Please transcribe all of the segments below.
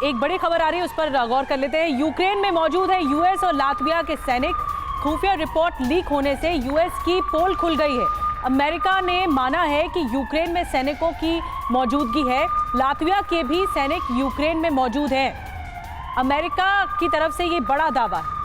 एक बड़ी खबर आ रही है, उस पर गौर कर लेते हैं। यूक्रेन में मौजूद है यूएस और लातविया के सैनिक। खुफिया रिपोर्ट लीक होने से यूएस की पोल खुल गई है। अमेरिका ने माना है कि यूक्रेन में सैनिकों की मौजूदगी है। लातविया के भी सैनिक यूक्रेन में मौजूद हैं। अमेरिका की तरफ से ये बड़ा दावा है।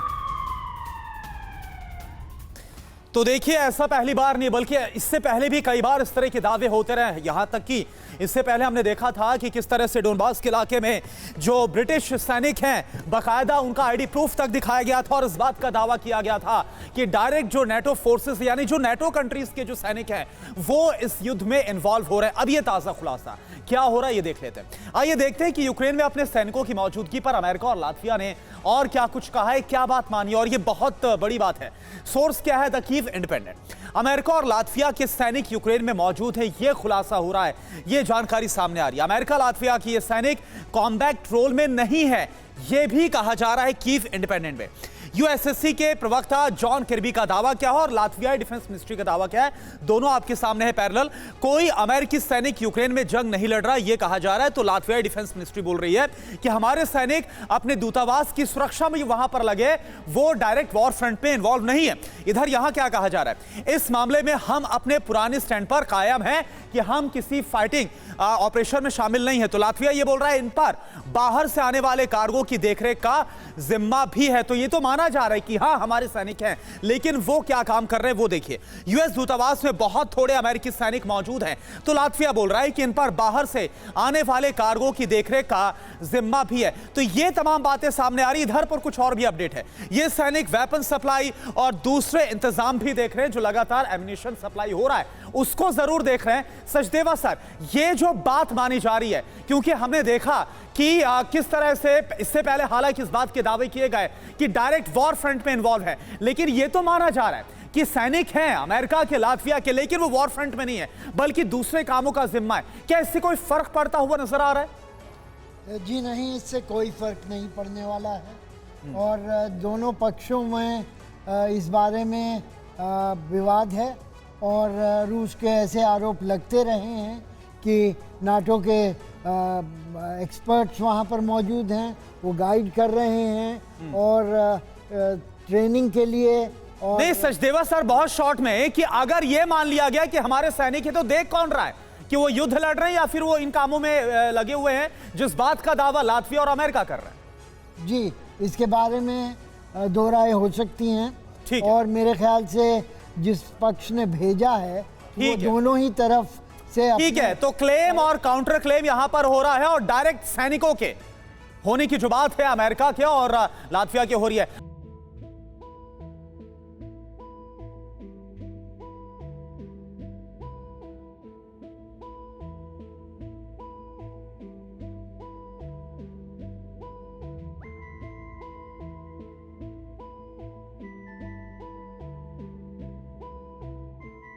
तो देखिए, ऐसा पहली बार नहीं बल्कि इससे पहले भी कई बार इस तरह के दावे होते रहे। यहां तक कि इससे पहले हमने देखा था कि किस तरह से डोनबास के इलाके में जो ब्रिटिश सैनिक हैं, बाकायदा उनका आईडी प्रूफ तक दिखाया गया था और इस बात का दावा किया गया था कि डायरेक्ट जो नेटो फोर्सेस यानी जो नेटो कंट्रीज के जो सैनिक हैं वो इस युद्ध में इन्वॉल्व हो रहे हैं। अब ये ताजा खुलासा क्या हो रहा है ये देख लेते हैं। आइए देखते हैं कि यूक्रेन में अपने सैनिकों की मौजूदगी पर अमेरिका और लातविया ने और क्या कुछ कहा है, क्या बात मानी, और ये बहुत बड़ी बात है। सोर्स क्या है? The Kyiv independent. अमेरिका और लातविया के सैनिक यूक्रेन में मौजूद है, यह खुलासा हो रहा है, यह जानकारी सामने आ रही है। अमेरिका लातविया की ये सैनिक कॉम्बैट रोल में नहीं है, यह भी कहा जा रहा है कीव इंडिपेंडेंट में। यूएसएससी के प्रवक्ता जॉन किर्बी का दावा क्या है और लातवियाई डिफेंस मिनिस्ट्री का दावा क्या है, दोनों आपके सामने है पैरेलल। कोई अमेरिकी सैनिक यूक्रेन में जंग नहीं लड़ रहा, यह कहा जा रहा है। तो लातवियाई डिफेंस मिनिस्ट्री बोल रही है कि हमारे सैनिक अपने दूतावास की सुरक्षा में वहां पर लगे, वो डायरेक्ट वॉर फ्रंट पे इन्वॉल्व नहीं है। इधर यहां क्या कहा जा रहा है, इस मामले में हम अपने पुराने स्टैंड पर कायम हैं कि हम किसी फाइटिंग ऑपरेशन में शामिल नहीं है। तो लातविया ये बोल रहा है इन पर बाहर से आने वाले कार्गो की देखरेख का जिम्मा भी है। तो ये तो माना जा रहा है कि हाँ हमारे सैनिक हैं, लेकिन वो क्या काम कर रहे हैं वो देखिए। यूएस दूतावास में बहुत थोड़े अमेरिकी सैनिक मौजूद हैं। तो लातविया बोल रहा है कि इन पर बाहर से आने वाले कार्गो की देखरेख का जिम्मा भी है। तो ये तमाम बातें सामने आ रही। इधर पर कुछ और भी अपडेट है। ये सैनिक वेपन सप्लाई और दूसरे इंतजाम भी देख रहे हैं, जो लगातार एम्युनिशन सप्लाई हो रहा है उसको जरूर देख रहे हैं। सचदेवा सर, ये जो बात मानी जा रही है, क्योंकि हमने देखा कि किस तरह से इससे पहले हालांकि इस बात के दावे किए गए कि डायरेक्ट वॉर फ्रंट में इन्वॉल्व है, लेकिन ये तो माना जा रहा है कि सैनिक हैं अमेरिका के, लातविया के, लेकिन वो वॉर फ्रंट में नहीं है बल्कि दूसरे कामों का जिम्मा है। क्या इससे कोई फर्क पड़ता हुआ नजर आ रहा है? जी नहीं, इससे कोई फर्क नहीं पड़ने वाला है और दोनों पक्षों में इस बारे में विवाद है और रूस के ऐसे आरोप लगते रहे हैं कि नाटो के एक्सपर्ट्स वहाँ पर मौजूद हैं, वो गाइड कर रहे हैं और ट्रेनिंग के लिए। और नहीं सचदेवा सर, बहुत शॉर्ट में कि अगर ये मान लिया गया कि हमारे सैनिक है तो देख कौन रहा है कि वो युद्ध लड़ रहे हैं या फिर वो इन कामों में लगे हुए हैं जिस बात का दावा लातविया और अमेरिका कर रहे हैं? जी, इसके बारे में दो राय हो सकती हैं। ठीक है। और मेरे ख्याल से जिस पक्ष ने भेजा है वो दोनों ही तरफ से। ठीक है, तो क्लेम और काउंटर क्लेम यहां पर हो रहा है और डायरेक्ट सैनिकों के होने की जो बात है अमेरिका के और लातविया के हो रही है।